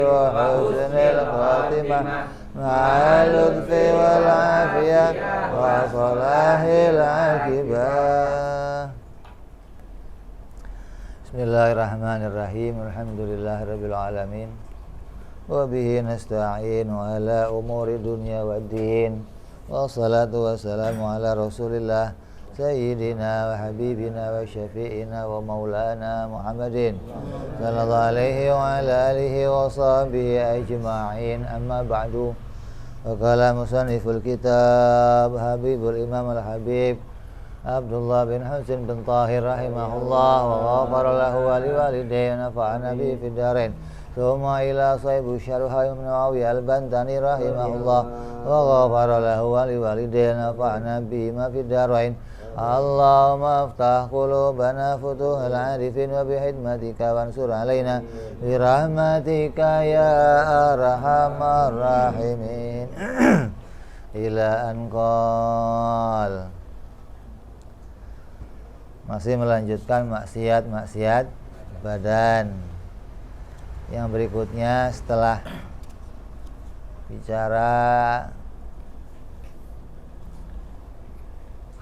وحسن الخاتمة مع اللطف والعافية وصلاح العاقبة. Bismillahirrahmanirrahim. Alhamdulillahirabbil alamin. Wa bihi nasta'in ala umuri dunya waddin. Wassalatu wassalamu ala Rasulillah Sayyidina wa habibina wa syafi'ina wa maulana Muhammadin sallallahu alaihi wa ala alihi wa sahbihi ajma'in. Amma ba'du. Wa qala musanniful kitab Habibul Imam al-Habib Abdullah bin Husain bin Tahir rahimahullah wa ghafara lahu wa liwalidayhi wa nafa'ana bihi fid darain. Thumma ila sahibu syarha Imam Nawawi al-Bantani rahimahullah wa ghafara lahu wa liwalidayhi wa nafa'ana bihi ma fid darain. Allahumma aftah qulubana futuhal arifin wa bihidmatika wansur alaina birahmatika ya arhamar rahimin. Ila anqal. Masih melanjutkan maksiat badan. Yang berikutnya setelah bicara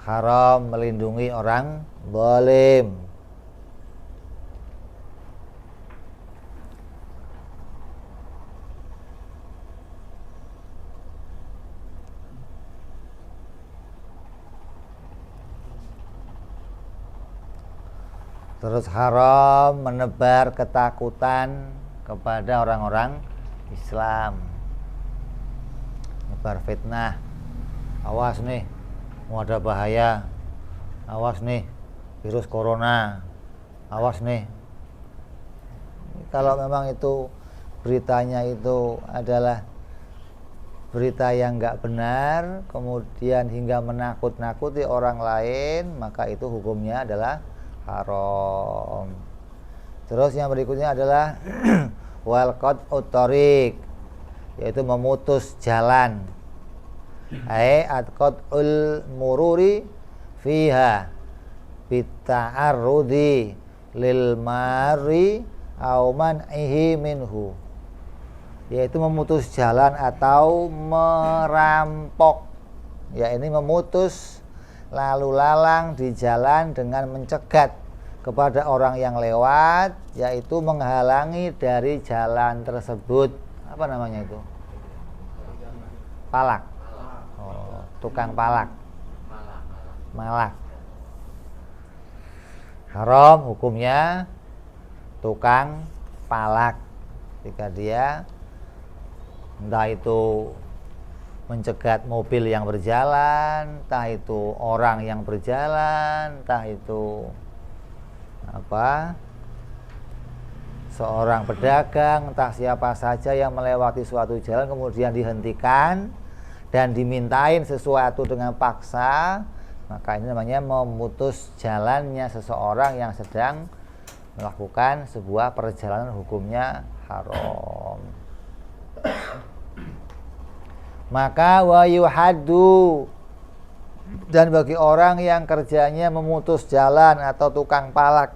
haram melindungi orang zalim, terus haram menebar ketakutan kepada orang-orang Islam, menebar fitnah. Awas nih, mau ada bahaya, awas nih virus corona, awas nih. Kalau memang itu beritanya itu adalah berita yang enggak benar, kemudian hingga menakut-nakuti orang lain, maka itu hukumnya adalah haram. Terus yang berikutnya adalah wal qat'ut thariq, yaitu memutus jalan. Ai atqatul mururi fiha bita'arrudi lil mari au man'ihi minhu, yaitu memutus jalan atau merampok. Ya, ini memutus lalu lalang di jalan dengan mencegat kepada orang yang lewat, yaitu menghalangi dari jalan tersebut. Apa namanya itu? Palak. Oh, tukang palak. Malak. Haram hukumnya tukang palak. Jika dia entah itu mencegat mobil yang berjalan, entah itu orang yang berjalan, entah itu seorang pedagang, entah siapa saja yang melewati suatu jalan kemudian dihentikan dan dimintain sesuatu dengan paksa, maka ini namanya memutus jalannya seseorang yang sedang melakukan sebuah perjalanan, hukumnya haram. Maka wa yuhaddu, dan bagi orang yang kerjanya memutus jalan atau tukang palak,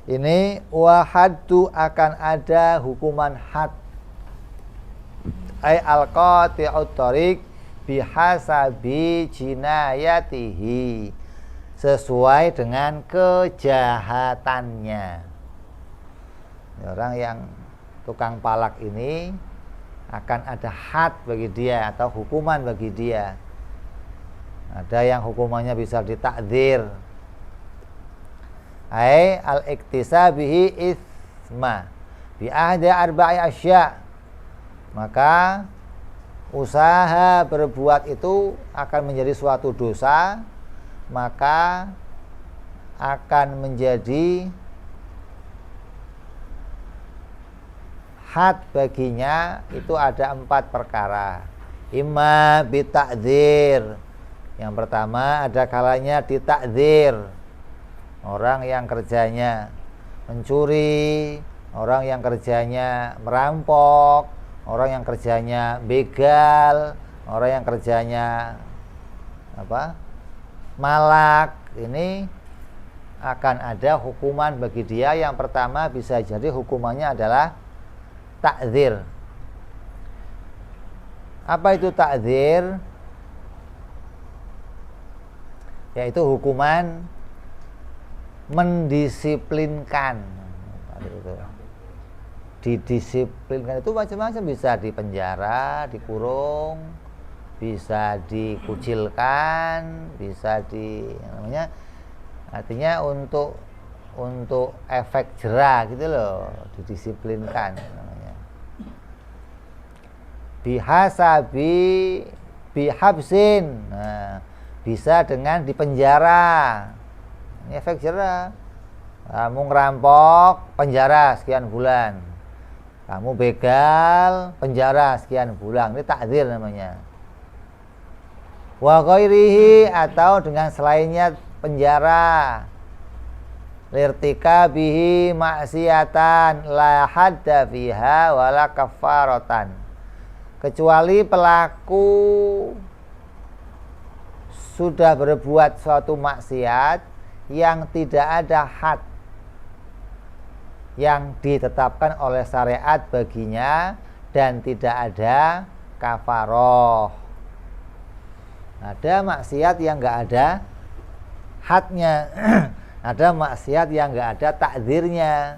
ini wahaddu akan ada hukuman had. Ai al-qati'ut thariq bihasabi jinayatihi, sesuai dengan kejahatannya. Orang yang tukang palak ini akan ada had bagi dia atau hukuman bagi dia. Ada yang hukumannya bisa ditakdzir. Ai al-iktisabihi isma bi ahdi arba'i asya. Maka usaha berbuat itu akan menjadi suatu dosa, maka akan menjadi had baginya itu ada 4 perkara. Imma bitakdzir. Yang pertama ada kalanya ditakdzir. Orang yang kerjanya mencuri, orang yang kerjanya merampok, orang yang kerjanya begal, orang yang kerjanya malak, ini akan ada hukuman bagi dia. Yang pertama bisa jadi hukumannya adalah ta'dzir. Apa itu ta'dzir? Yaitu hukuman mendisiplinkan. Didisiplinkan itu macam-macam, bisa dipenjara, dikurung, bisa dikucilkan, bisa namanya artinya untuk efek jera gitu loh, didisiplinkan namanya. Bihabsin. Nah, bisa dengan dipenjara. Ini efek jera. Kamu ngerampok, penjara sekian bulan. Kamu begal, penjara sekian bulan. Ini takdzir namanya. Wa ghairihi, atau dengan selainnya penjara. Lirtika bihi maksiatan la hadda fiha wala kafaratan. Kecuali pelaku sudah berbuat suatu maksiat yang tidak ada had yang ditetapkan oleh syariat baginya dan tidak ada kafaroh. Ada maksiat yang nggak ada hadnya, ada maksiat yang nggak ada takdzirnya.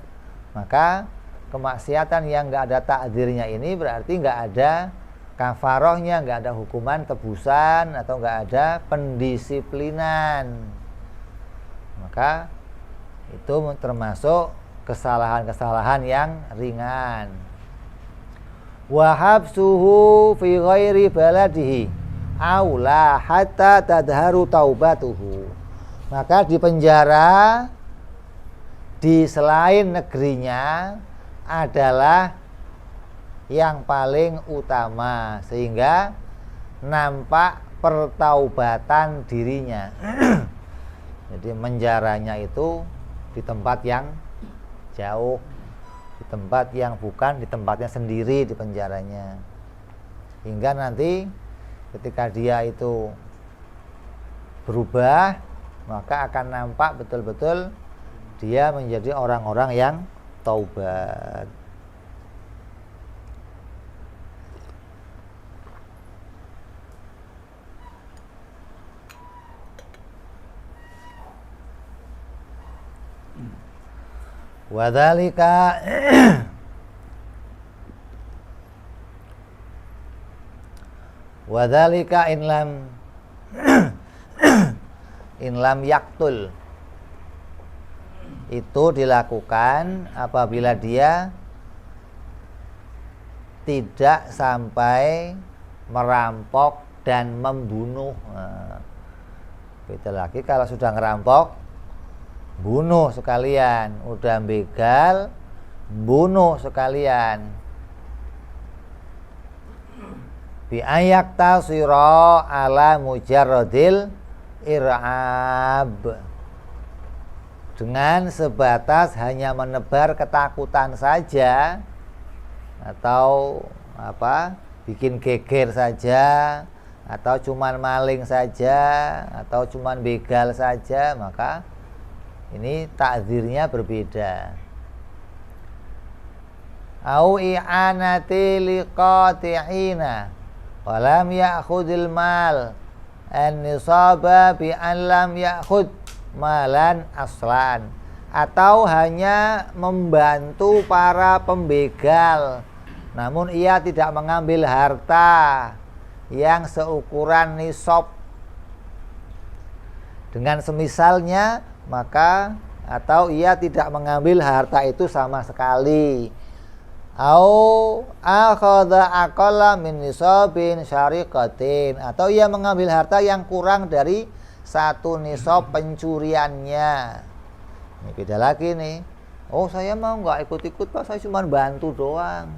Maka kemaksiatan yang nggak ada takdzirnya ini berarti nggak ada kafarohnya, nggak ada hukuman tebusan atau nggak ada pendisiplinan. Maka itu termasuk kesalahan-kesalahan yang ringan. Wahabsuhu fi ghairi baladihi aula hatta tadharu taubatuhu. Maka di penjara di selain negerinya adalah yang paling utama, sehingga nampak pertaubatan dirinya. Jadi menjaranya itu di tempat yang jauh, di tempat yang bukan di tempatnya sendiri, di penjaranya. Hingga nanti ketika dia itu berubah, maka akan nampak betul-betul dia menjadi orang-orang yang taubat. Wadzalika wadzalika in lam yaktul, itu dilakukan apabila dia tidak sampai merampok dan membunuh. Nah, beda lagi kalau sudah ngerampok, bunuh sekalian, udah begal, bunuh sekalian. Bi ayak tasira ala mujarradil ir'ab, dengan sebatas hanya menebar ketakutan saja, atau bikin geger saja, atau cuman maling saja, atau cuman begal saja, maka ini takdzirnya berbeda. Au i'anati liqati'ina wa lam ya'khudil mal an-nisaba bi an lam ya'khud malan aslan, atau hanya membantu para pembegal namun ia tidak mengambil harta yang seukuran nisab dengan semisalnya, maka atau ia tidak mengambil harta itu sama sekali. Au akhadha aqalla min nisabin syariqatin, atau ia mengambil harta yang kurang dari satu nisab pencuriannya. Ini beda lagi nih. Oh, saya mau nggak ikut-ikut Pak, saya cuma bantu doang.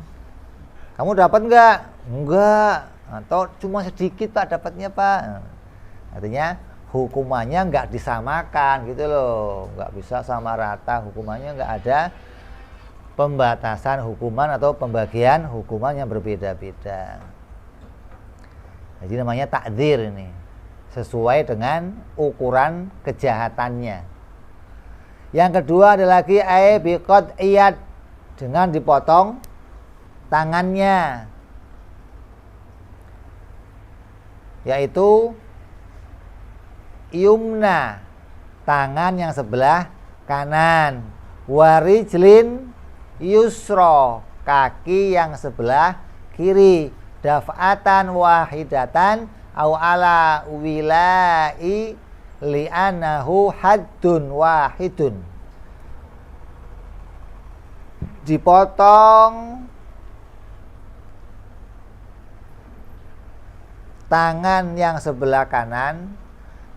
Kamu dapat nggak? Enggak. Atau cuma sedikit Pak dapatnya Pak. Artinya hukumannya nggak disamakan gitu loh, nggak bisa sama rata hukumannya, nggak ada pembatasan hukuman atau pembagian hukuman yang berbeda-beda. Jadi namanya takdzir ini, sesuai dengan ukuran kejahatannya. Yang kedua ada lagi biqad'iyat, dengan dipotong tangannya, yaitu yumna, tangan yang sebelah kanan, warijlin yusra, kaki yang sebelah kiri, daf'atan wahidatan au ala wilai li'anahu haddun wahidun, dipotong tangan yang sebelah kanan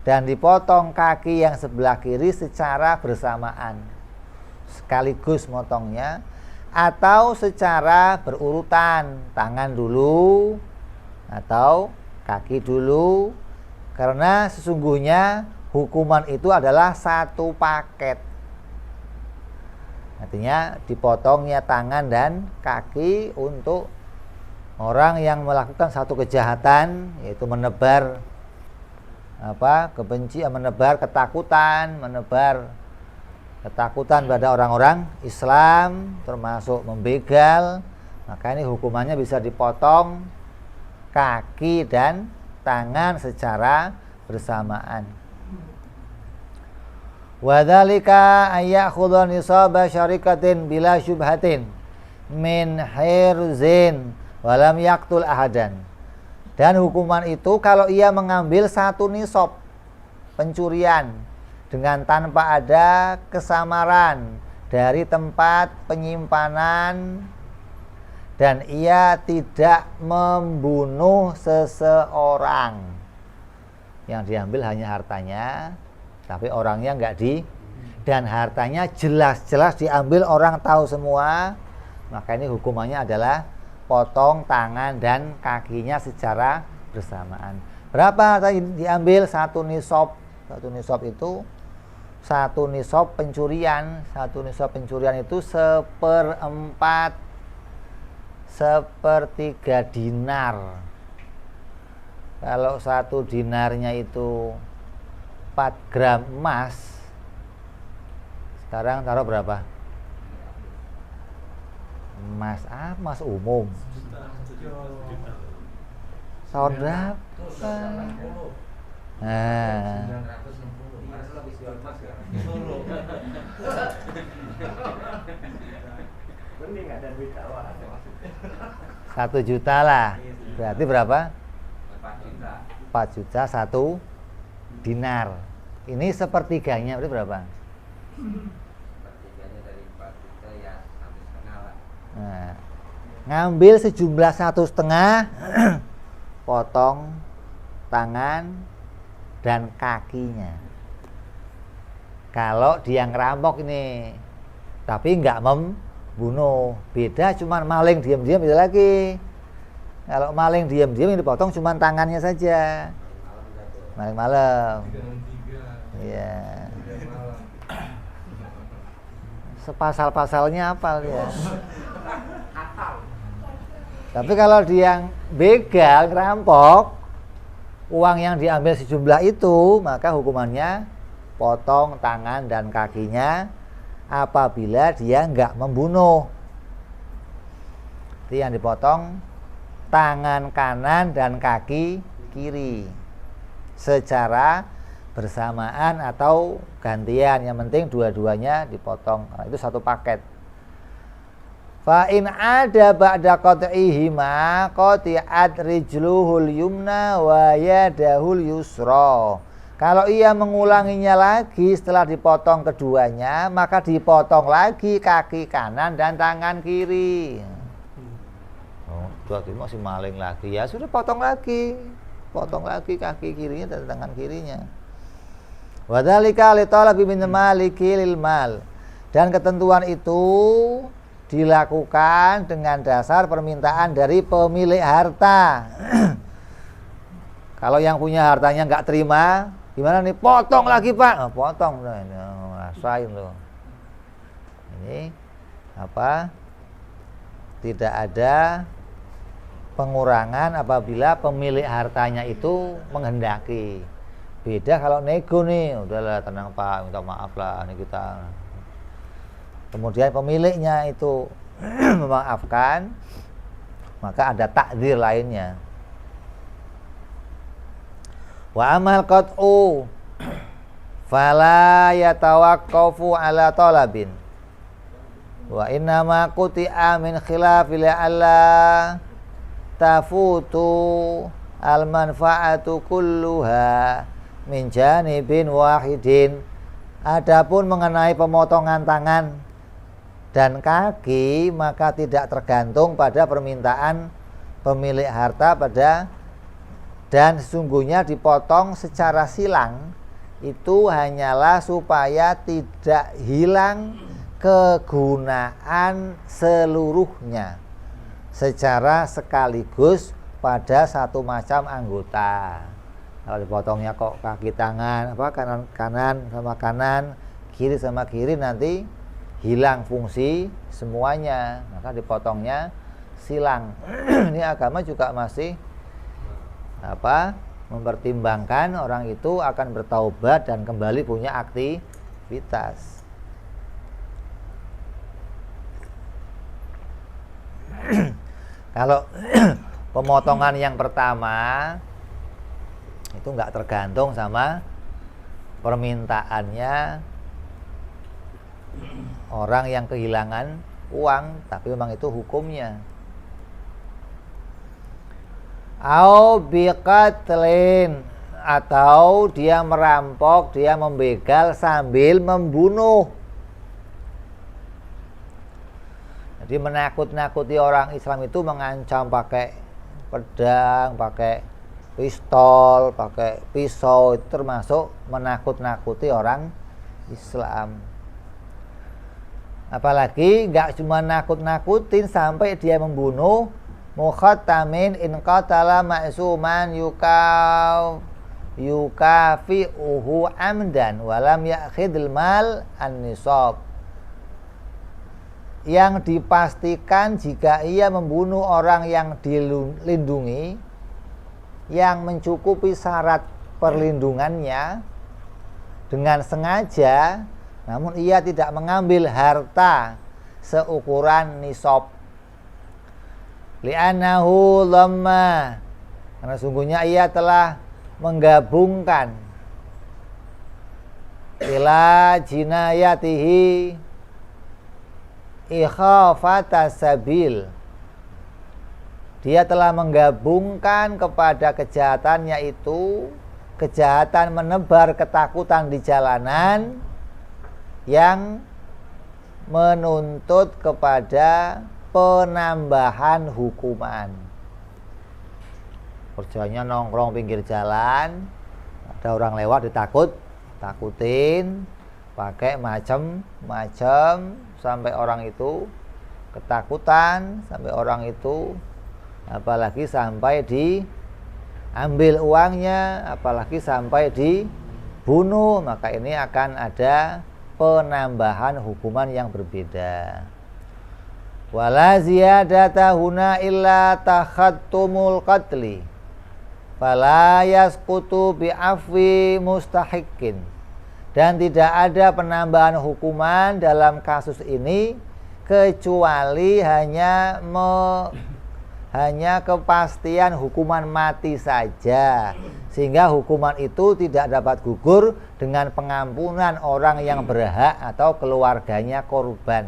dan dipotong kaki yang sebelah kiri secara bersamaan, sekaligus motongnya, atau secara berurutan, tangan dulu atau kaki dulu, karena sesungguhnya hukuman itu adalah satu paket. Artinya dipotongnya tangan dan kaki untuk orang yang melakukan satu kejahatan, yaitu menebar kebencian, menebar ketakutan, pada orang-orang Islam, termasuk membegal, maka ini hukumannya bisa dipotong kaki dan tangan secara bersamaan. Wadzalika ayyakhudha nisaba syarikatin bila syubhatin min hirzin walam yaqtul ahadan. Dan hukuman itu kalau ia mengambil satu nisab pencurian dengan tanpa ada kesamaran dari tempat penyimpanan dan ia tidak membunuh seseorang, yang diambil hanya hartanya tapi orangnya dan hartanya jelas-jelas diambil, orang tahu semua, maka ini hukumannya adalah potong tangan dan kakinya secara bersamaan. Berapa harta diambil? Satu nisab. Satu nisab itu satu nisab pencurian. Satu nisab pencurian itu sepertiga dinar. Kalau satu dinarnya itu 4 gram emas, sekarang taruh berapa? Emas umum. Tahun berapa? Nah. Satu juta lah. Berarti berapa? 4 juta satu dinar. Ini sepertiganya berarti berapa? Sepertiganya dari 4 juta ya 1,5 lah. Nah, ngambil sejumlah 1,5, potong tangan dan kakinya. Kalau dia ngerampok ini, tapi nggak membunuh, beda. Cuman maling diam-diam itu lagi. Kalau maling diam-diam yang dipotong cuman tangannya saja. Maling malam. Iya. Sepasal-pasalnya apa dia? Tapi kalau dia begal, ngerampok, uang yang diambil sejumlah itu, maka hukumannya potong tangan dan kakinya apabila dia enggak membunuh. Itu yang dipotong tangan kanan dan kaki kiri secara bersamaan atau gantian, yang penting dua-duanya dipotong. Nah, itu satu paket. Fa in ada ba'da qat'ihima qati'at rijluhul yumna wa yadahul yusra. Kalau ia mengulanginya lagi setelah dipotong keduanya, maka dipotong lagi kaki kanan dan tangan kiri. Itu masih maling lagi, ya sudah potong lagi kaki kirinya dan tangan kirinya. Wa dzalika li talabi min maliki lil mal. Dan ketentuan itu dilakukan dengan dasar permintaan dari pemilik harta. Kalau yang punya hartanya nggak terima, gimana nih? Potong lagi Pak. Oh, potong, rasain loh. Ini apa? Tidak ada pengurangan apabila pemilik hartanya itu menghendaki. Beda kalau nego nih, udahlah tenang Pak, minta maaf lah, ini kita. Kemudian pemiliknya itu memaafkan, maka ada takdir lainnya. Wa amal qat'u fala yatawaqqafu ala talabin wa innama quti'a min khilafil alla tafutu al manfaatu kulluha min janibin wahidin. Adapun mengenai pemotongan tangan dan kaki, maka tidak tergantung pada permintaan pemilik harta dan sesungguhnya dipotong secara silang itu hanyalah supaya tidak hilang kegunaan seluruhnya secara sekaligus pada satu macam anggota. Kalau dipotongnya kok kaki tangan kanan sama kanan, kiri sama kiri, nanti hilang fungsi semuanya, maka dipotongnya silang. Ini agama juga masih mempertimbangkan orang itu akan bertaubat dan kembali punya aktivitas. Kalau pemotongan yang pertama itu enggak tergantung sama permintaannya orang yang kehilangan uang, tapi memang itu hukumnya. Au biqatlin, atau dia merampok, dia membegal sambil membunuh. Jadi menakut-nakuti orang Islam itu mengancam pakai pedang, pakai pistol, pakai pisau, itu termasuk menakut-nakuti orang Islam. Apalagi nggak cuma nakut-nakutin sampai dia membunuh. Mukhattamin in qatala ma'suman yukafi'uhu amdan walam ya'khidul mal an-nisab. Yang dipastikan jika ia membunuh orang yang dilindungi yang mencukupi syarat perlindungannya dengan sengaja, namun ia tidak mengambil harta seukuran nisab. Li'annahu lamma, karena sungguhnya ia telah menggabungkan ila jinayatihi ikhafata sabil. Dia telah menggabungkan kepada kejahatannya itu kejahatan menebar ketakutan di jalanan yang menuntut kepada penambahan hukuman. Kerjanya nongkrong pinggir jalan, ada orang lewat takutin, pakai macam-macam sampai orang itu ketakutan, sampai orang itu apalagi sampai diambil uangnya, apalagi sampai dibunuh, maka ini akan ada penambahan hukuman yang berbeda. Wala ziyadata huna illa takhattumul qatli fala yasqutu bi'afwi mustahiqqin. Dan tidak ada penambahan hukuman dalam kasus ini kecuali hanya kepastian hukuman mati saja, sehingga hukuman itu tidak dapat gugur dengan pengampunan orang yang berhak atau keluarganya korban.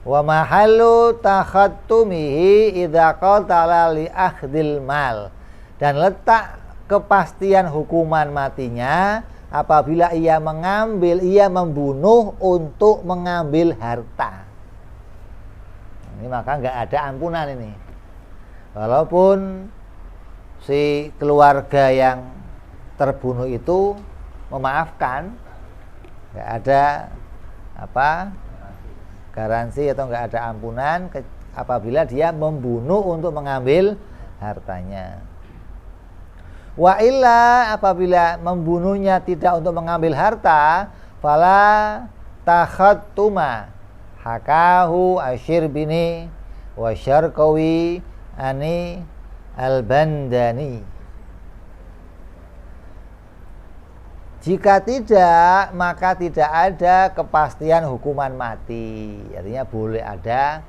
Wa mahallu takhattumihi idza qatala li akhdil mal. Dan letak kepastian hukuman matinya apabila ia membunuh untuk mengambil harta. Ini maka enggak ada ampunan ini. Walaupun si keluarga yang terbunuh itu memaafkan, enggak ada garansi atau enggak ada ampunan apabila dia membunuh untuk mengambil hartanya. Wa illa, apabila membunuhnya tidak untuk mengambil harta, fala takhattuma hakahu Asyirbini wa Syarqawi ani al-Bandani. Jika tidak, maka tidak ada kepastian hukuman mati. Artinya boleh ada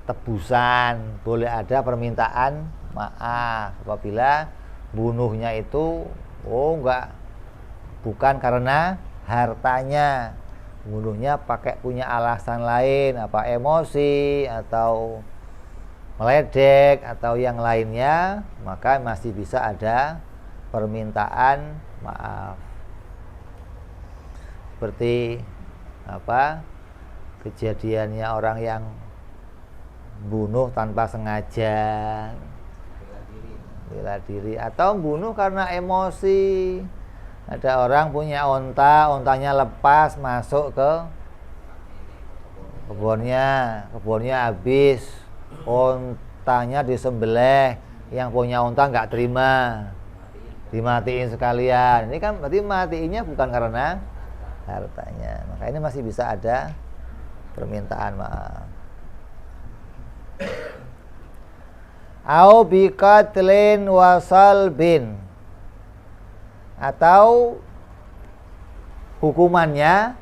tebusan, boleh ada permintaan maaf apabila bunuhnya itu bukan karena hartanya, bunuhnya punya alasan lain, emosi atau meledek atau yang lainnya, maka masih bisa ada permintaan maaf. Seperti kejadiannya orang yang bunuh tanpa sengaja, bela diri, atau bunuh karena emosi. Ada orang punya ontanya lepas masuk ke kebunnya habis, ontanya disembelih, yang punya onta nggak terima, dimatiin sekalian. Ini kan berarti matiinnya bukan karena hartanya, maka ini masih bisa ada permintaan maaf. Au biqatlin wasalbin, atau hukumannya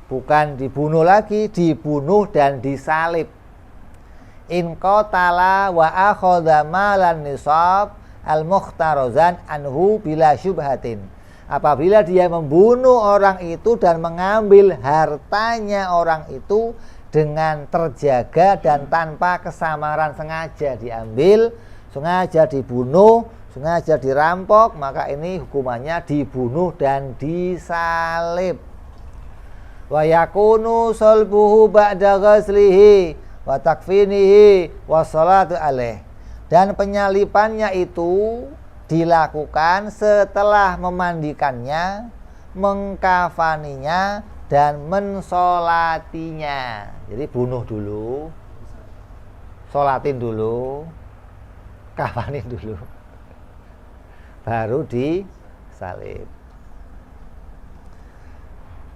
bukan dibunuh lagi, dibunuh dan disalib. In qatala wa akhadha malan nisab al-mukhtarozan anhu bila syubhatin. Apabila dia membunuh orang itu dan mengambil hartanya orang itu dengan terjaga dan tanpa kesamaran, sengaja diambil, sengaja dibunuh, sengaja dirampok, maka ini hukumannya dibunuh dan disalib. Wa yakunu salbuhu ba'da ghaslihi wa takfinihi wa salatu alaih. Dan penyalipannya itu dilakukan setelah memandikannya, mengkafaninya, dan mensolatinya. Jadi bunuh dulu, solatin dulu, kafanin dulu, baru disalib.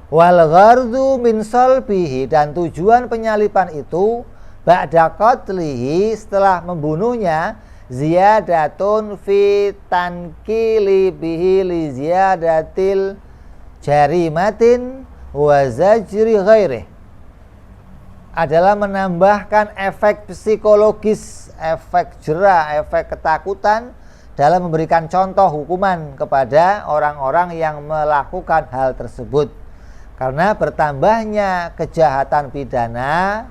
Wal ghardu min salbihi, dan tujuan penyalipan itu ba'da qatlihi, setelah membunuhnya, ziyadatun fi tankili bihi li ziyadatil jarimatin wa zajri ghairih, adalah menambahkan efek psikologis, efek jera, efek ketakutan dalam memberikan contoh hukuman kepada orang-orang yang melakukan hal tersebut. Karena bertambahnya kejahatan pidana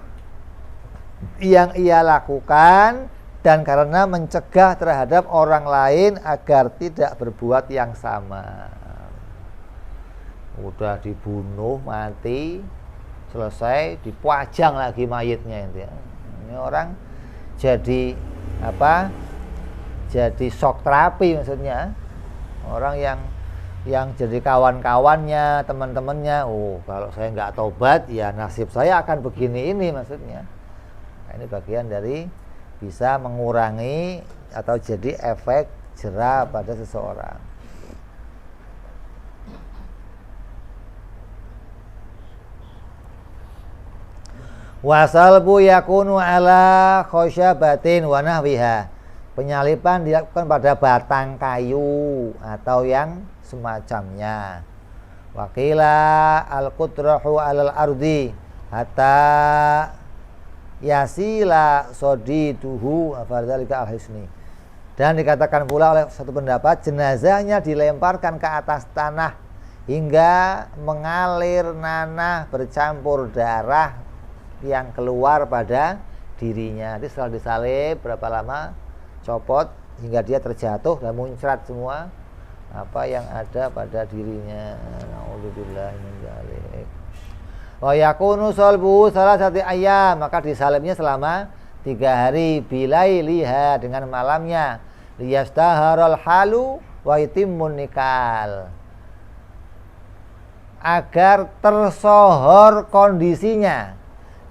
yang ia lakukan, dan karena mencegah terhadap orang lain agar tidak berbuat yang sama. Udah dibunuh mati, selesai dipajang lagi mayitnya itu ya. Ini orang jadi jadi shock terapi maksudnya. Orang yang jadi kawan-kawannya, teman-temannya, kalau saya nggak tobat ya nasib saya akan begini ini maksudnya. Nah, ini bagian dari bisa mengurangi atau jadi efek jera pada seseorang. Wasalbu yakunu ala khosyabatin wa nahwiha. Penyalipan dilakukan pada batang kayu atau yang semacamnya. Wakila al-qutrahu alal ardi hatta yasila sodiduhu afadzalika al-hisni. Dan dikatakan pula oleh satu pendapat, jenazahnya dilemparkan ke atas tanah hingga mengalir nanah bercampur darah yang keluar pada dirinya. Jadi setelah disalib berapa lama, copot hingga dia terjatuh dan muncrat semua apa yang ada pada dirinya. Nauzubillah min dzalik. Wa yakunu salbu salasati ayyam, maka disalibnya selama 3 hari, bilailiha, dengan malamnya, liyastaharul halu wa yutimmun nikal, agar tersohor kondisinya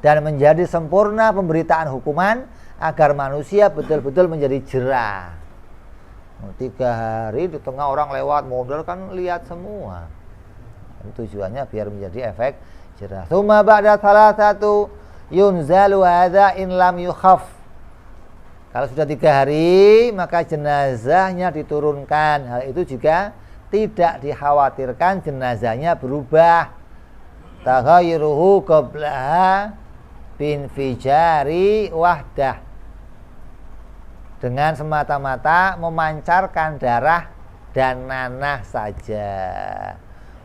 dan menjadi sempurna pemberitaan hukuman, agar manusia betul-betul menjadi jerah. 3 hari di tengah orang lewat modal kan lihat semua. Tujuannya biar menjadi efek jerah. Tsumma ba'da salasatu yunzalu hadza in lam yukhaf. Kalau sudah 3 hari maka jenazahnya diturunkan. Hal itu juga tidak dikhawatirkan jenazahnya berubah. Taghayyuruhu qablaha binfijari wahdah, dengan semata-mata memancarkan darah dan nanah saja.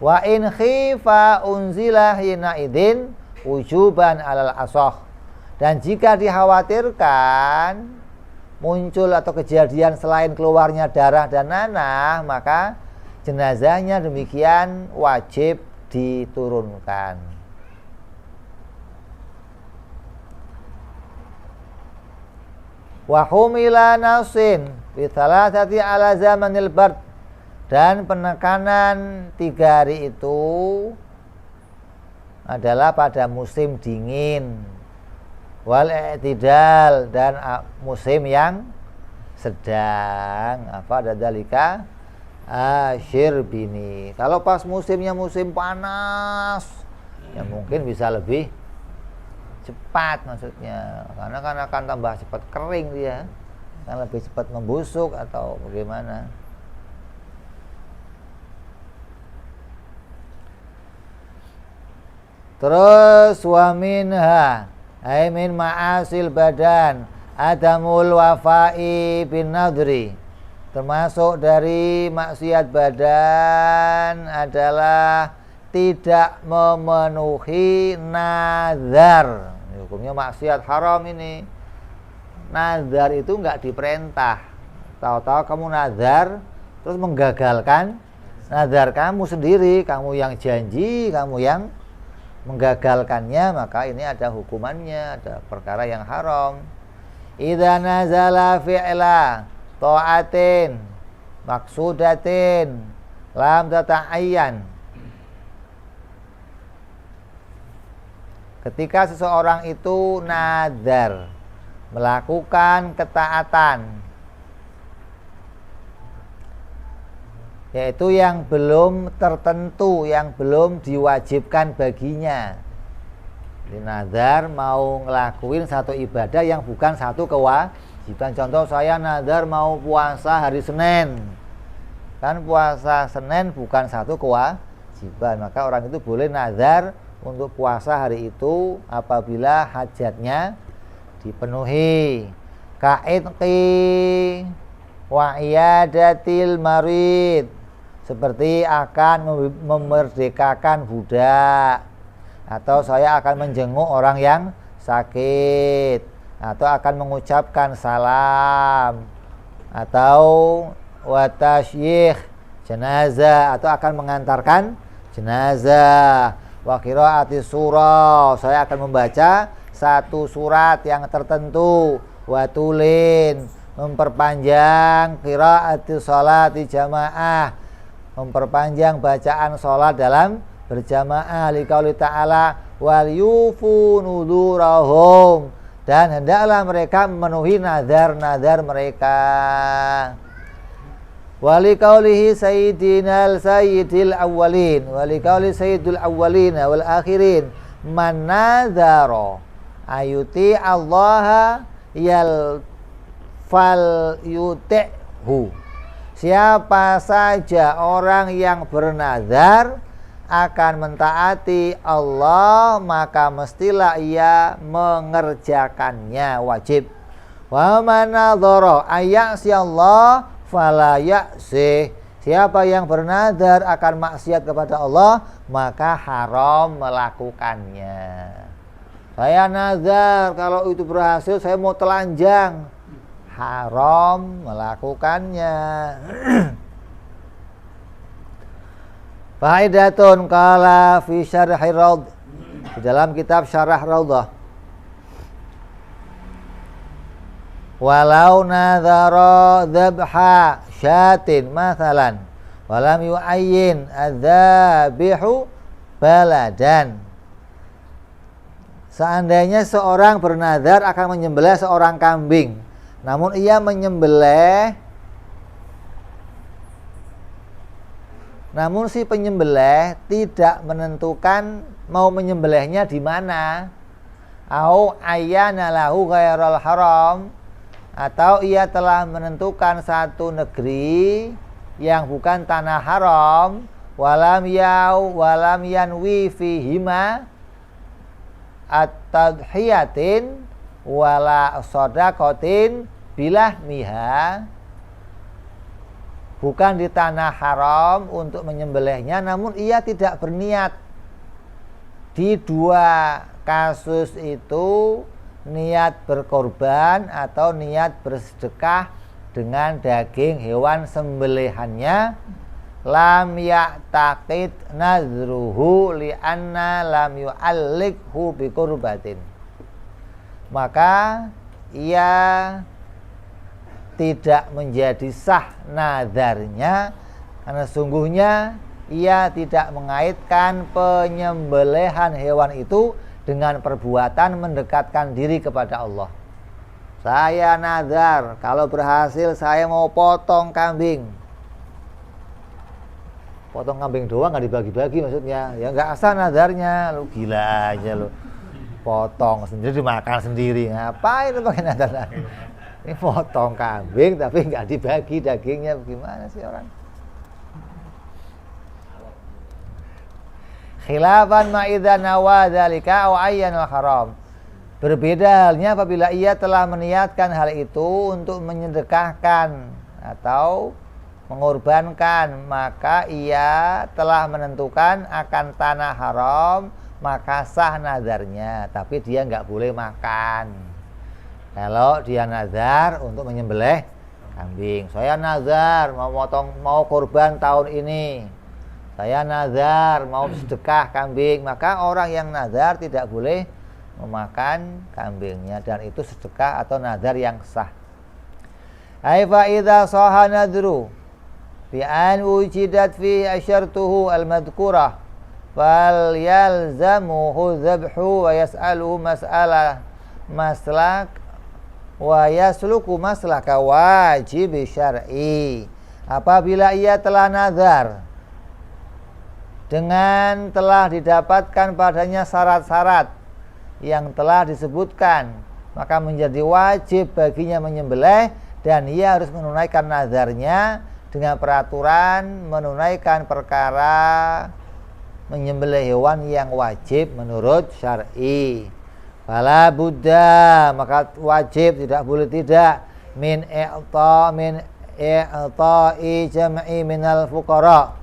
Wa in khifa unzila hina idin wujuban alal asoh, dan jika dikhawatirkan muncul atau kejadian selain keluarnya darah dan nanah, maka jenazahnya demikian wajib diturunkan. Wa humila nasin bi thalathati ala zamanil bard, dan penekanan 3 hari itu adalah pada musim dingin, wal i'tidal, dan musim yang sedang. Apa dalika asyirbini, kalau pas musimnya musim panas ya mungkin bisa lebih cepat maksudnya, karena kan akan tambah cepat kering dia, kan lebih cepat membusuk atau bagaimana. Terus wa minha ay min ma'asil badan adamul wafa'i bin nadri, termasuk dari maksiat badan adalah tidak memenuhi nazar. Hukumnya maksiat haram ini. Nazar itu enggak diperintah. Tahu-tahu kamu nazar terus menggagalkan nazar kamu sendiri, kamu yang janji, kamu yang menggagalkannya, maka ini ada hukumannya, ada perkara yang haram. Idza nazala fi'la ta'atin maksudatin lam tata'ayyan, ketika seseorang itu nazar melakukan ketaatan, yaitu yang belum tertentu, yang belum diwajibkan baginya. Jadi nazar mau ngelakuin satu ibadah yang bukan satu kewajiban. Contoh, saya nazar mau puasa hari Senin, kan puasa Senin bukan satu kewajiban, maka orang itu boleh nazar untuk puasa hari itu apabila hajatnya dipenuhi. Ka'idqi wa iyadatil marid, seperti akan memerdekakan budak, atau saya akan menjenguk orang yang sakit, atau akan mengucapkan salam, atau watasyikh jenazah, atau akan mengantarkan jenazah. Wa qiraati surah, saya akan membaca satu surat yang tertentu. Wa tulin, memperpanjang qiraati sholati jamaah, memperpanjang bacaan sholat dalam berjamaah. Liqauli ta'ala wal yufu nudurahum, dan hendaklah mereka memenuhi nazar-nazar mereka. Waliqaulihi sayyidinal sayyidil awwalin, waliqauli sayyidul awwalin wal akhirin, man nazara ayuti Allah yal fal yuti'hu, siapa saja orang yang bernazar akan mentaati Allah, maka mestilah ia mengerjakannya, wajib. Wa man nazara ayyasi Allah fala ya'sih, siapa yang bernazar akan maksiat kepada Allah, maka haram melakukannya. Saya nazar kalau itu berhasil saya mau telanjang, haram melakukannya. Faidatun qala fi syarhi raud, di dalam kitab Syarah Raudhah, walau nadhara dzabha syatin mathalan walam yu'ayyin adzabihu baladan, seandainya seorang bernazar akan menyembelih seorang kambing, namun ia menyembelih, namun si penyembelih tidak menentukan mau menyembelihnya di mana, au ayyana lahu ghairal haram, atau ia telah menentukan satu negeri yang bukan tanah haram, walam yanwi fihima, at-tadhiyatin wala shadaqatin bilahmiha, bukan di tanah haram untuk menyembelihnya, namun ia tidak berniat. Di dua kasus itu, niat berkorban atau niat bersedekah dengan daging hewan sembelihannya, lam ya'taqid nadruhu li'anna lam yu'alliqhu biqurbatin, maka ia tidak menjadi sah nadarnya karena sungguhnya ia tidak mengaitkan penyembelihan hewan itu dengan perbuatan mendekatkan diri kepada Allah. Saya nazar kalau berhasil saya mau potong kambing. Potong kambing doang nggak dibagi-bagi maksudnya. Ya nggak sah nazarnya. Lu gila aja lu. Potong sendiri dimakan sendiri. Ngapain lu pakai nazar? Ini potong kambing tapi nggak dibagi dagingnya. Gimana sih orang? Khilafan ma'idha nawa dzalika aw ayyanul haram. Berbeda halnya apabila ia telah meniatkan hal itu untuk menyedekahkan atau mengorbankan, maka ia telah menentukan akan tanah haram, maka sah nazarnya, tapi dia nggak boleh makan. Kalau dia nazar untuk menyembelih kambing, saya nazar mau korban tahun ini, saya nazar mau sedekah kambing, maka orang yang nazar tidak boleh memakan kambingnya, dan itu sedekah atau nazar yang sah. Aifa idza saha nadru bi an wujidat fi asyartuhu al-madhkurah fal yalzamuhu dhabhu wa yas'aluhu maslak wa yasluku maslaka wajib syar'i. Apabila ia telah nazar dengan telah didapatkan padanya syarat-syarat yang telah disebutkan, maka menjadi wajib baginya menyembelih, dan ia harus menunaikan nazarnya dengan peraturan menunaikan perkara menyembelih hewan yang wajib menurut syar'i. Fala buddha, maka wajib tidak boleh tidak min i'ta'i jam'i minal fuqara,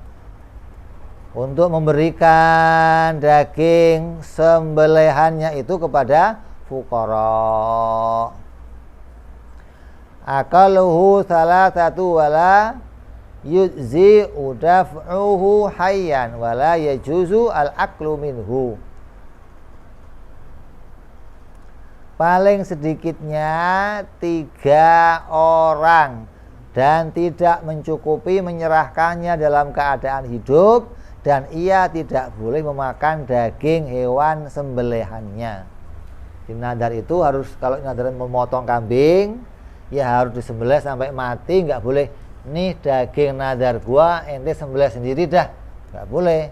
untuk memberikan daging sembelihannya itu kepada fuqara. Akaluhu salasatu wala yujzi udaf'uhu hayyan wala yajuzu al-aklu minhu. Paling sedikitnya 3 orang, dan tidak mencukupi menyerahkannya dalam keadaan hidup, dan ia tidak boleh memakan daging hewan sembelihannya. Di nadar itu harus, kalau nadar memotong kambing, ya harus disembelih sampai mati, nggak boleh nih daging nadar gua ente sembelih sendiri dah, nggak boleh.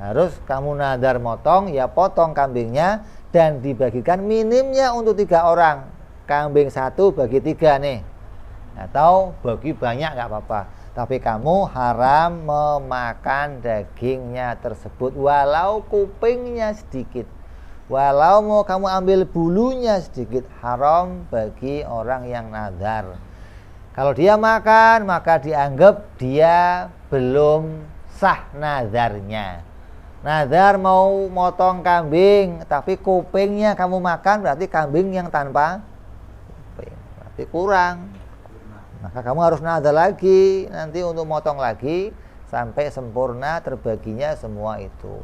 Harus kamu nadar motong, ya potong kambingnya dan dibagikan minimnya untuk 3 orang. Kambing 1 bagi 3 nih, atau bagi banyak nggak apa-apa. Tapi kamu haram memakan dagingnya tersebut walau kupingnya sedikit, walau mau kamu ambil bulunya sedikit, haram bagi orang yang nazar. Kalau dia makan, maka dianggap dia belum sah nazarnya. Nazar mau motong kambing tapi kupingnya kamu makan, berarti kambing yang tanpa kuping, berarti kurang. Maka kamu harus nazar lagi nanti untuk motong lagi sampai sempurna terbaginya semua itu.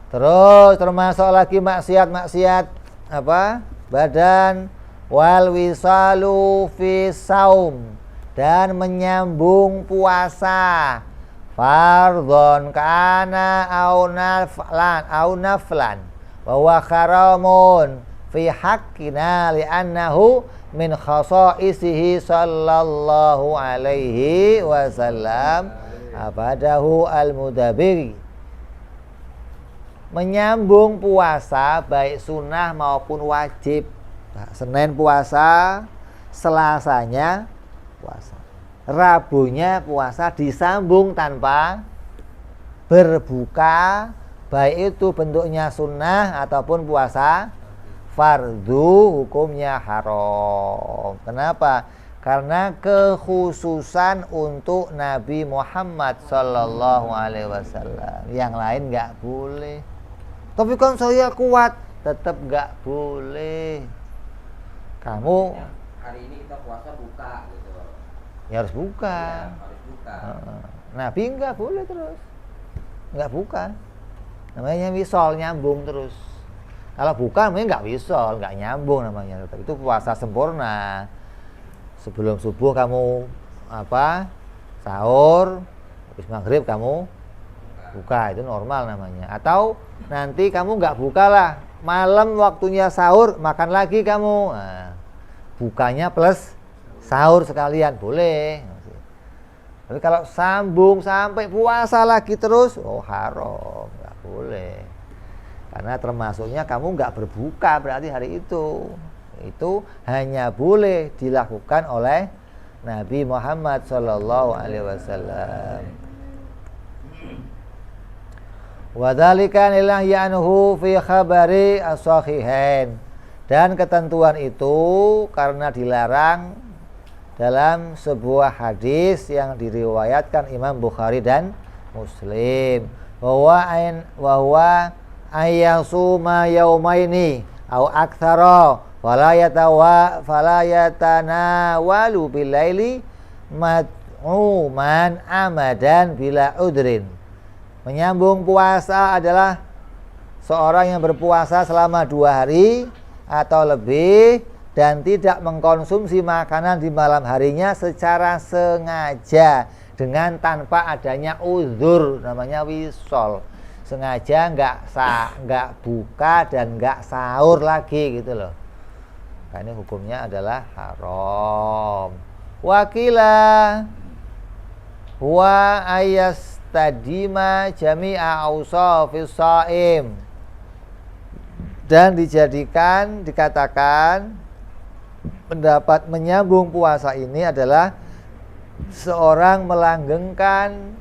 Terus termasuk lagi maksiat apa? Badan wal wisalu fi saum, dan menyambung puasa, fardhon kana au naflan wa huwa haramun fi haqqina li'annahu min khasaisihi sallallahu alaihi wasallam abadahu al-mudabiri. Menyambung puasa baik sunnah maupun wajib. Senin puasa, Selasanya puasa, Rabunya puasa, disambung tanpa berbuka baik itu bentuknya sunnah ataupun puasa fardu, hukumnya haram. Kenapa? Karena kekhususan untuk Nabi Muhammad sallallahu alaihi wasallam. Yang lain nggak boleh. Tapi kan saya kuat, tetap nggak boleh. Kamu hari ini kita puasa buka gitu. Ya harus buka. Ya, harus buka. Nabi nggak boleh terus, nggak buka. Namanya wisol, nyambung terus. Kalau buka namanya nggak wisol, nggak nyambung namanya. Itu puasa sempurna. Sebelum subuh kamu sahur, habis maghrib kamu buka, itu normal namanya. Atau nanti kamu nggak buka lah, malam waktunya sahur makan lagi kamu. Nah, bukanya plus sahur sekalian boleh. Tapi kalau sambung sampai puasa lagi terus, haram, nggak boleh. Karena termasuknya kamu nggak berbuka berarti hari itu. Itu hanya boleh dilakukan oleh Nabi Muhammad sallallahu alaihi wasallam. Wa dzalika lillahi fi khabari as-sahihain. Dan ketentuan itu karena dilarang dalam sebuah hadis yang diriwayatkan Imam Bukhari dan Muslim bahwa ayyasuma yaumaini au aktsara fala yatanawalu bilaili mat'uman amadan bila udrin. Menyambung puasa adalah seorang yang berpuasa selama 2 hari atau lebih dan tidak mengkonsumsi makanan di malam harinya secara sengaja dengan tanpa adanya uzur, namanya wisol. Sengaja nggak buka dan nggak sahur lagi gitu loh. Nah, ini hukumnya adalah haram. Wakila huwa ayastadima jami'a awsafis shaim. Dan dikatakan pendapat menyambung puasa ini adalah seorang melanggengkan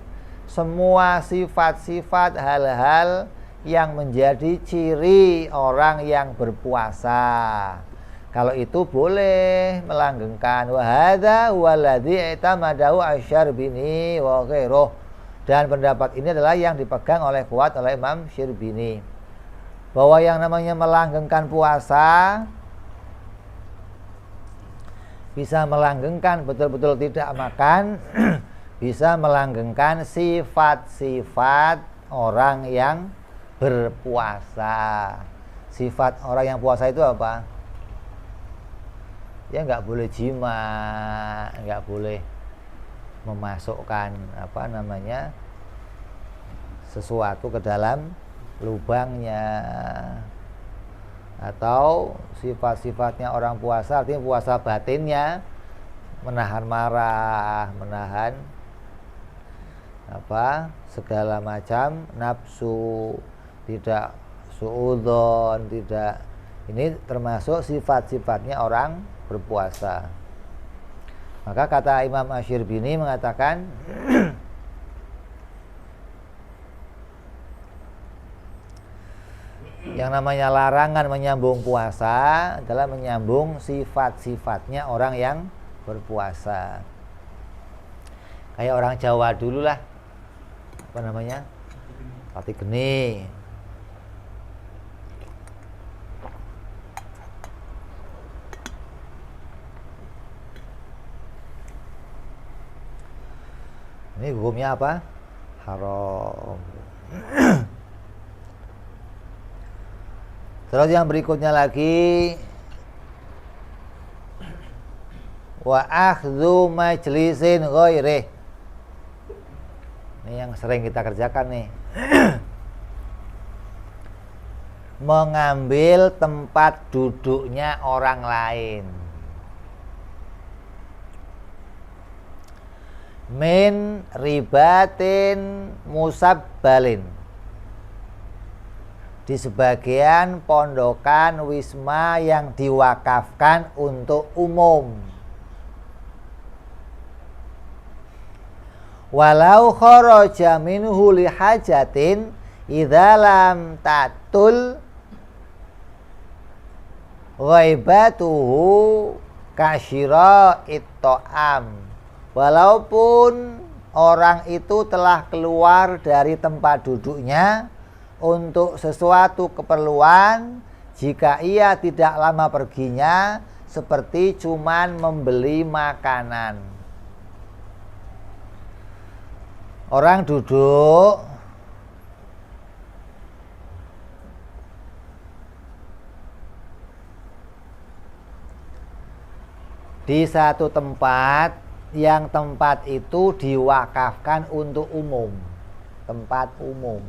semua sifat-sifat hal-hal yang menjadi ciri orang yang berpuasa. Kalau itu boleh melanggengkan. Wa hadza huwallazi i'tamadahu asy-Syarbini wa ghairuh. Dan pendapat ini adalah yang dipegang kuat oleh Imam Syirbini. Bahwa yang namanya melanggengkan puasa bisa melanggengkan betul-betul tidak makan, bisa melanggengkan sifat-sifat orang yang berpuasa. Sifat orang yang puasa itu apa? Ya nggak boleh jima, nggak boleh memasukkan sesuatu ke dalam lubangnya. Atau sifat-sifatnya orang puasa artinya puasa batinnya menahan marah, menahan segala macam nafsu, tidak suudzon, tidak. Ini termasuk sifat-sifatnya orang berpuasa. Maka kata Imam Asy-Syirbini mengatakan yang namanya larangan menyambung puasa adalah menyambung sifat-sifatnya orang yang berpuasa. Kayak orang Jawa dulu lah, pati geni. Ini hukumnya apa? Haram. Terus yang berikutnya lagi, wa akhdhu majlisin ghairih. Ini yang sering kita kerjakan nih. Mengambil tempat duduknya orang lain. Min ribatin musabbalin. Di sebagian pondokan wisma yang diwakafkan untuk umum. Walau kharaja minhu li hajatin, idza lam tatul ghaibatuhu kasyira itto'am, walaupun orang itu telah keluar dari tempat duduknya untuk sesuatu keperluan, jika ia tidak lama perginya, seperti cuman membeli makanan. Orang duduk di satu tempat, yang tempat itu diwakafkan untuk umum, tempat umum.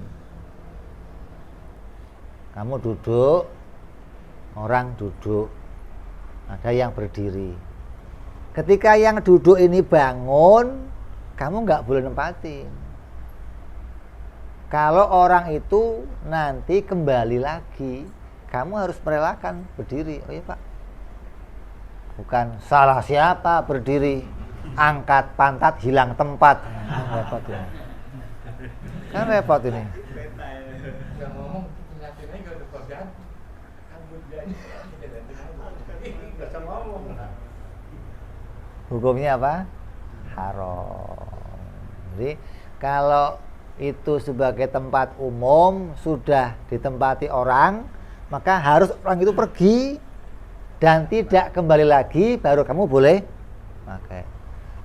Kamu duduk, orang duduk, ada yang berdiri. Ketika yang duduk ini bangun, kamu nggak boleh nempatin. Kalau orang itu nanti kembali lagi, kamu harus merelakan berdiri. Oh iya Pak, bukan salah siapa berdiri, angkat pantat hilang tempat. Repot ini. Kan repot ini. Hukumnya apa? Haram. Jadi kalau itu sebagai tempat umum sudah ditempati orang, maka harus orang itu pergi dan tidak kembali lagi, baru kamu boleh pakai.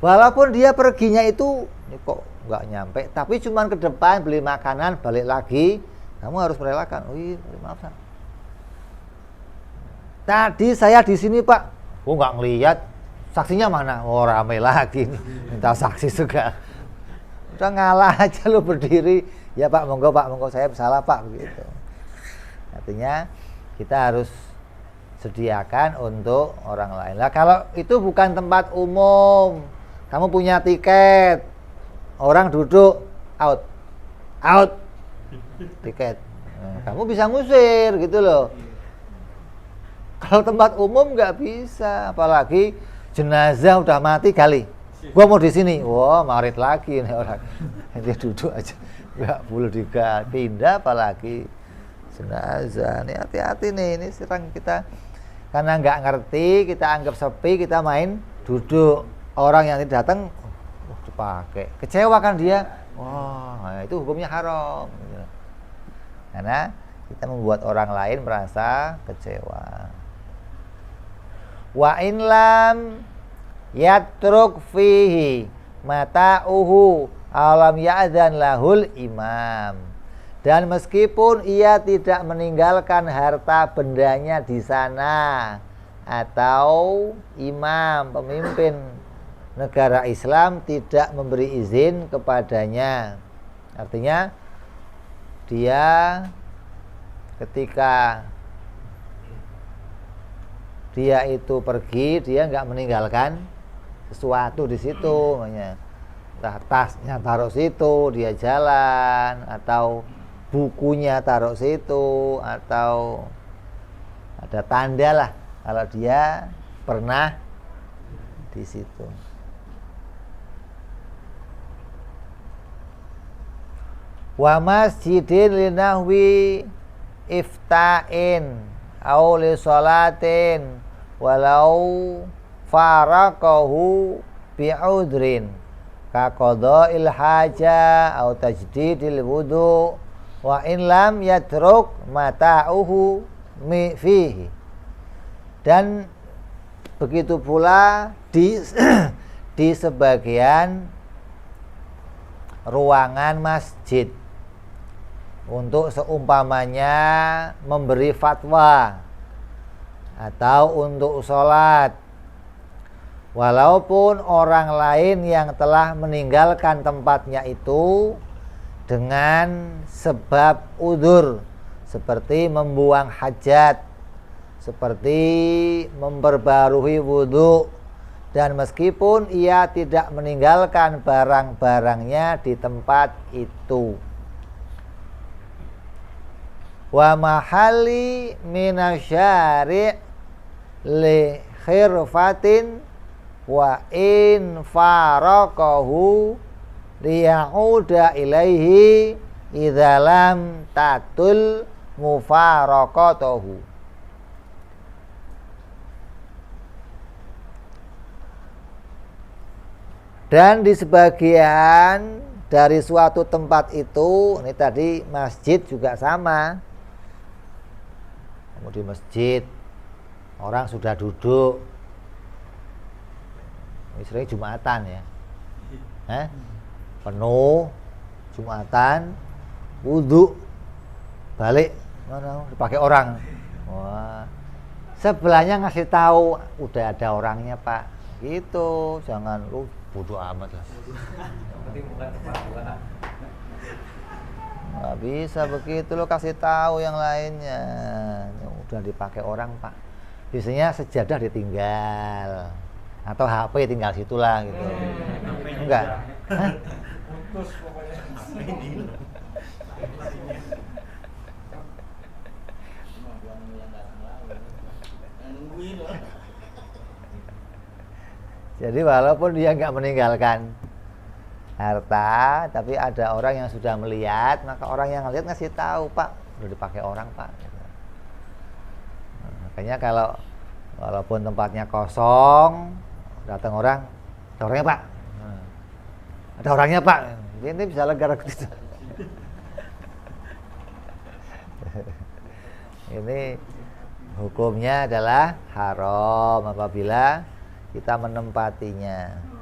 Walaupun dia perginya itu ini kok nggak nyampe, tapi cuman ke depan beli makanan, balik lagi, kamu harus merelakan. Oh iya, maaf. Tadi saya di sini Pak, nggak ngelihat, saksinya mana? Oh ramai lagi nih, minta saksi juga. Udah ngalah aja lu berdiri, ya Pak monggo saya salah Pak, begitu. Artinya kita harus sediakan untuk orang lain. Lah kalau itu bukan tempat umum, kamu punya tiket, orang duduk, out, tiket, nah, kamu bisa ngusir gitu loh. Kalau tempat umum nggak bisa, apalagi jenazah udah mati kali. Gua mau di sini, wah marit lagi nih orang. Dia duduk aja, nggak boleh pindah, apalagi jenazah. Nih hati-hati nih, ini serang kita karena nggak ngerti, kita anggap sepi, kita main duduk. Orang yang tidak datang, dipakai. Kecewa kan dia, wah nah itu hukumnya haram. Karena kita membuat orang lain merasa kecewa. Wa in lam yatruk fihi mata'uhu alam ya'dzan lahul imam. Dan meskipun ia tidak meninggalkan harta bendanya di sana, atau imam, pemimpin negara Islam tidak memberi izin kepadanya. Artinya dia ketika dia itu pergi, dia nggak meninggalkan sesuatu di situ, entah tasnya taruh situ, dia jalan, atau bukunya taruh situ, atau ada tanda lah kalau dia pernah di situ. Wa masjidin linahwi ifta'in au li sholatin walau faraqahu bi'udrin ka qada'il haja au tajdidil wudu wa in lam yatruk mata'uhu fihi. Dan begitu pula di sebagian ruangan masjid, untuk seumpamanya memberi fatwa atau untuk sholat, walaupun orang lain yang telah meninggalkan tempatnya itu dengan sebab udzur, seperti membuang hajat, seperti memperbarui wudhu, dan meskipun ia tidak meninggalkan barang-barangnya di tempat itu. Wa mahali minasyari' li khirfatin wa in faraqahu liya'uda ilaihi idzalam tatul mufaraqatuhu. Dan di sebagian dari suatu tempat itu, ini tadi masjid juga sama. Kamu di masjid, orang sudah duduk, misalnya Jumatan ya, penuh Jumatan, wudhu, balik, mana dipakai orang. Wah, sebelahnya ngasih tahu, udah ada orangnya Pak, gitu, jangan lu bodoh amat lah. Nggak bisa begitu, lo kasih tahu yang lainnya. Udah dipakai orang Pak. Biasanya sejadah ditinggal atau HP tinggal situlah gitu. Enggak? Hah? Putus pokoknya. Jadi walaupun dia nggak meninggalkan harta, tapi ada orang yang sudah melihat, maka orang yang melihat ngasih tahu, Pak, udah dipakai orang Pak. Makanya kalau walaupun tempatnya kosong, datang orang, ada orangnya Pak, ada orangnya Pak, ini bisa lega gitu. Ini hukumnya adalah haram apabila kita menempatinya.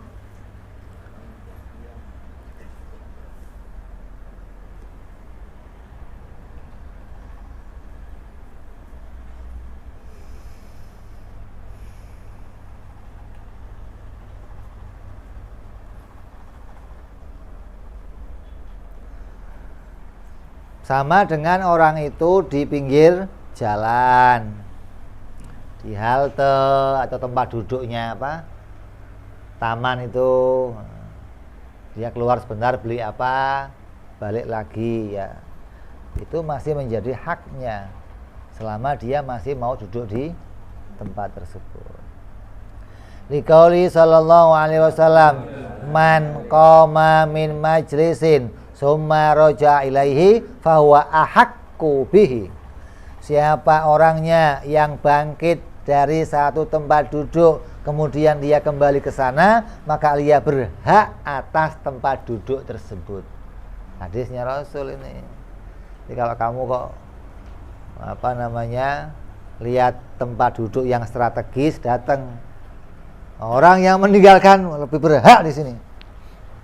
Sama dengan orang itu di pinggir jalan, di halte atau tempat duduknya apa, taman itu, dia keluar sebentar beli apa, balik lagi ya, itu masih menjadi haknya selama dia masih mau duduk di tempat tersebut. Liqauli sallallahu alaihi wasallam, man qama min majlisin summa raja ilaihi fahuwa ahaqqu bihi. Siapa orangnya yang bangkit dari satu tempat duduk kemudian dia kembali ke sana, maka dia berhak atas tempat duduk tersebut. Hadisnya Rasul ini. Jadi kalau kamu kok lihat tempat duduk yang strategis, datang orang yang meninggalkan lebih berhak di sini.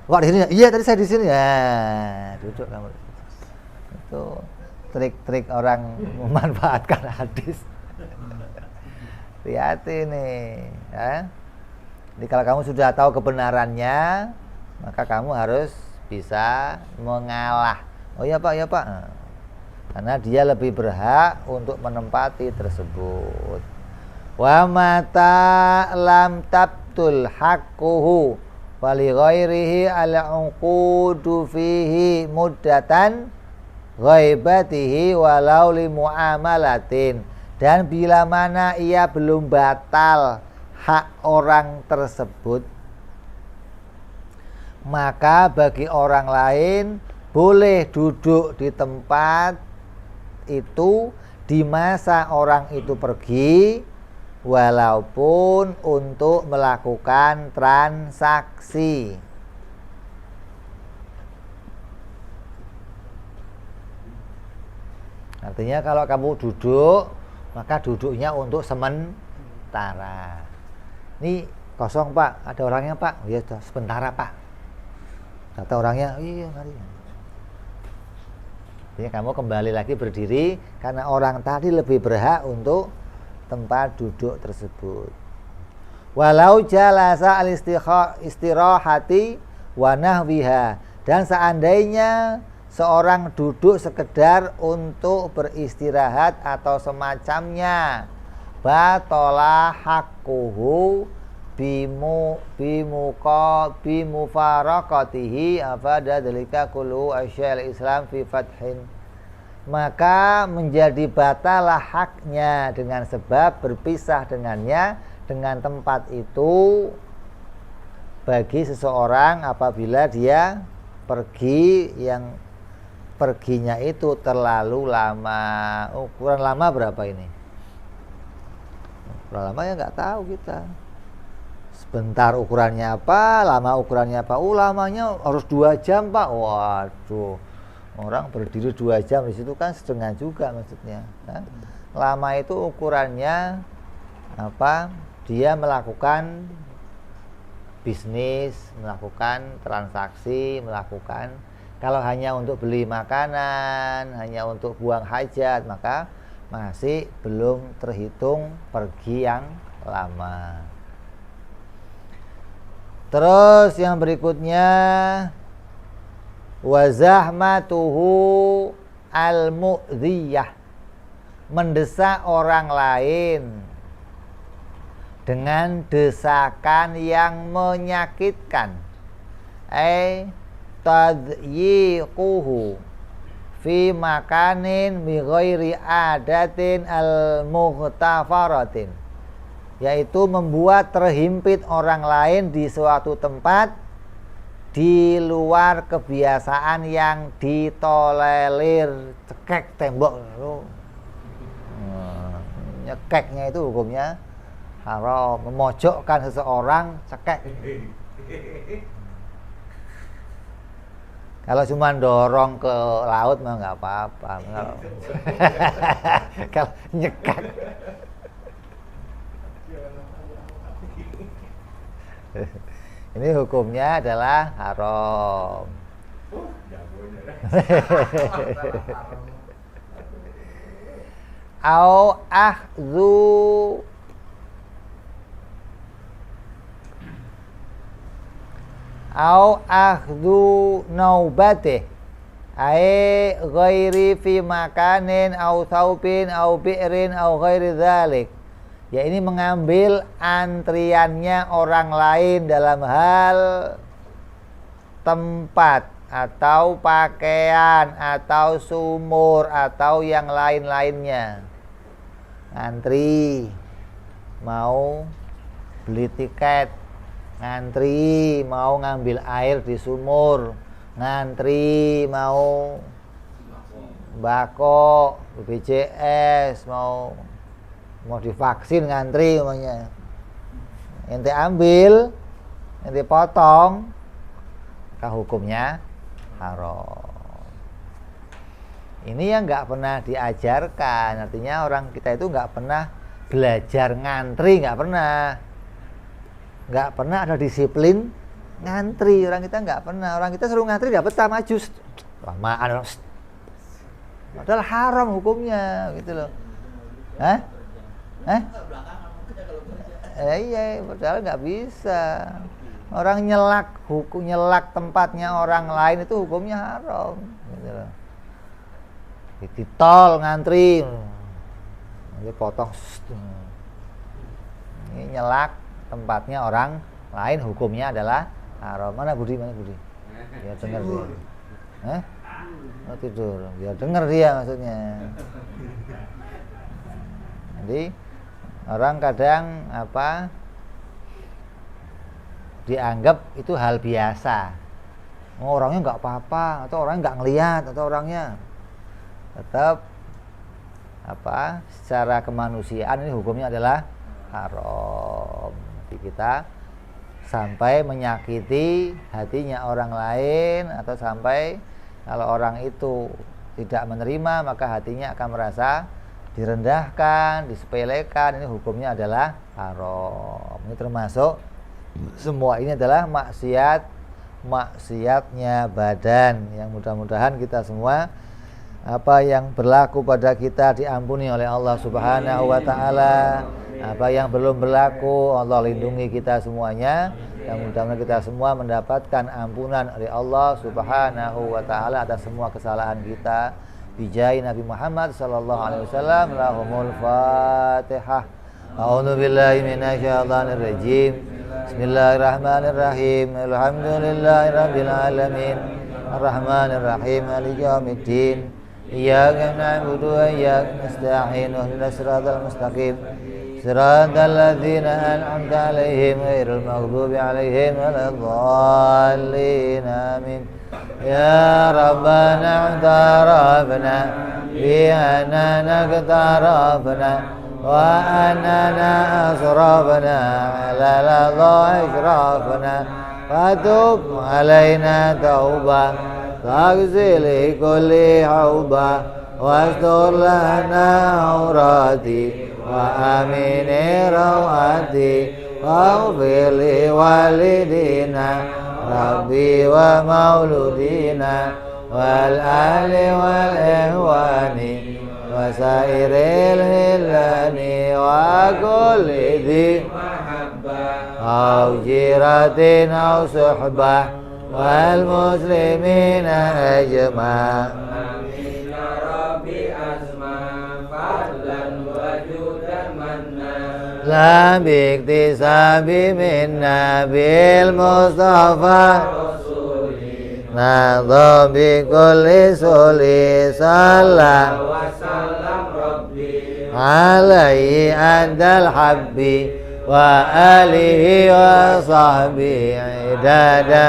Wah, di sini. Iya, tadi saya di sini. Ya, duduk kamu. Itu trik-trik orang memanfaatkan hadis. Hati-hati nih, ya. Jadi kalau kamu sudah tahu kebenarannya, maka kamu harus bisa mengalah. Oh iya Pak, ya Pak. Karena dia lebih berhak untuk menempati tersebut. Wa mata lam tabtul haqquhu wa li ghairihi al-uqudu fihi muddatan ghaibatihi walau li muamalatin. Dan bila mana ia belum batal hak orang tersebut, maka bagi orang lain boleh duduk di tempat itu di masa orang itu pergi, walaupun untuk melakukan transaksi. Artinya kalau kamu duduk, maka duduknya untuk sementara. Ini kosong Pak, ada orangnya Pak. Ya sementara Pak. Kata orangnya, iya mari. Jadi kamu kembali lagi berdiri karena orang tadi lebih berhak untuk tempat duduk tersebut. Walau jalasa al-istirahati wa nahwiha, dan seandainya seorang duduk sekedar untuk beristirahat atau semacamnya, batola haqquhu bimufaraqatihi afada dzalika kullu asyal Islam fi fathin, maka menjadi batalah haknya dengan sebab berpisah dengannya dengan tempat itu bagi seseorang apabila dia pergi yang perginya itu terlalu lama. Ukuran lama berapa ini? Ukuran lama ya nggak tahu kita. Sebentar ukurannya apa, lama ukurannya apa? Lamanya harus 2 jam Pak. Waduh, orang berdiri 2 jam di situ kan setengah juga maksudnya. Kan? Lama itu ukurannya apa? Dia melakukan bisnis, melakukan transaksi, melakukan. Kalau hanya untuk beli makanan, hanya untuk buang hajat, maka masih belum terhitung pergi yang lama. Terus yang berikutnya, wazahmatuhu al-mu'dhiyah, mendesak orang lain dengan desakan yang menyakitkan. Tadyiquhu fi makanin bi ghairi adatin al-mughtafaratin, yaitu membuat terhimpit orang lain di suatu tempat di luar kebiasaan yang ditolerir. Cekek tembok, nyekeknya itu hukumnya haram. Memojokkan seseorang, cekek. Kalau cuma dorong ke laut mah nggak apa-apa. Kalau nyekak, ini hukumnya adalah haram. Au ahzu au akhdhu naubatih ai ghairi fi makanin au thawbin au bi'rin au ghairi dzalik, ya ini mengambil antriannya orang lain dalam hal tempat atau pakaian atau sumur atau yang lain-lainnya. Ngantri mau beli tiket, ngantri mau ngambil air di sumur, ngantri mau bako, BPJS, mau divaksin, ngantri namanya. Ente ambil, ente potong, maka hukumnya haram. Ini yang nggak pernah diajarkan, artinya orang kita itu nggak pernah belajar ngantri, nggak pernah ada disiplin ngantri. Orang kita nggak pernah, orang kita suruh ngantri dapat maju lamaan, padahal haram hukumnya gitu loh. Iya, padahal nggak bisa. Orang nyelak tempatnya orang lain itu hukumnya haram gitu loh. Di tol ngantri, ini potong, ini nyelak tempatnya orang lain, hukumnya adalah haram. Mana Budi? Biar dengar dia. Mau tidur, biar dengar dia maksudnya. Jadi orang kadang dianggap itu hal biasa. Orangnya nggak apa-apa, atau orangnya nggak ngelihat, atau orangnya tetap secara kemanusiaan ini hukumnya adalah haram. Jadi kita sampai menyakiti hatinya orang lain, atau sampai kalau orang itu tidak menerima maka hatinya akan merasa direndahkan, disepelekan, ini hukumnya adalah haram. Ini termasuk semua ini adalah maksiatnya badan, yang mudah-mudahan kita semua apa yang berlaku pada kita diampuni oleh Allah Subhanahu wa taala. Apa yang belum berlaku Allah lindungi kita semuanya. Yang mudah-mudahan kita semua mendapatkan ampunan dari Allah Subhanahu wa taala atas semua kesalahan kita. Bijai Nabi Muhammad sallallahu alaihi wasallam. Lahumul Fatihah. A'udzu billahi minasyaitonir rajim. Bismillahirrahmanirrahim. Alhamdulillahirabbil alamin. Arrahmanir rahim. Maliki yaumiddin. Iyyaka na'budu wa iyyaka nasta'in. Ihdinas siratal mustaqim. Siratal ladzina an'amta 'alaihim ghairil maghdubi 'alaihim waladdallin. Amin. يا ربنا اعترفنا بأننا اقترفنا وأننا أسرفنا على لظى إشرافنا فتب علينا توبة تغزي لكل حوبة واستر لنا عوراتي وآمن روعاتي واغفر لوالدينا ربي ومولودينا والأهل والإخوان وسائر الهلان وكل ذي محبة أو جيرة أو صحبة والمسلمين أجمع آمين يا ربي أسمع فضلا وجودا منا لا باكتساب منا بالمصطفى نضى بكل سولي صلى وسلم ربي عليه أدى الحب وآله وصحبه عدادا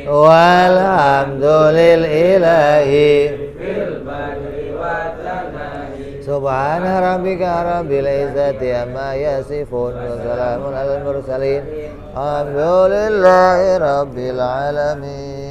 والحمد لله في البر والثناء سبحان ربك رب العزة عما يصفون وسلام على المرسلين الحمد لله رب العالمين.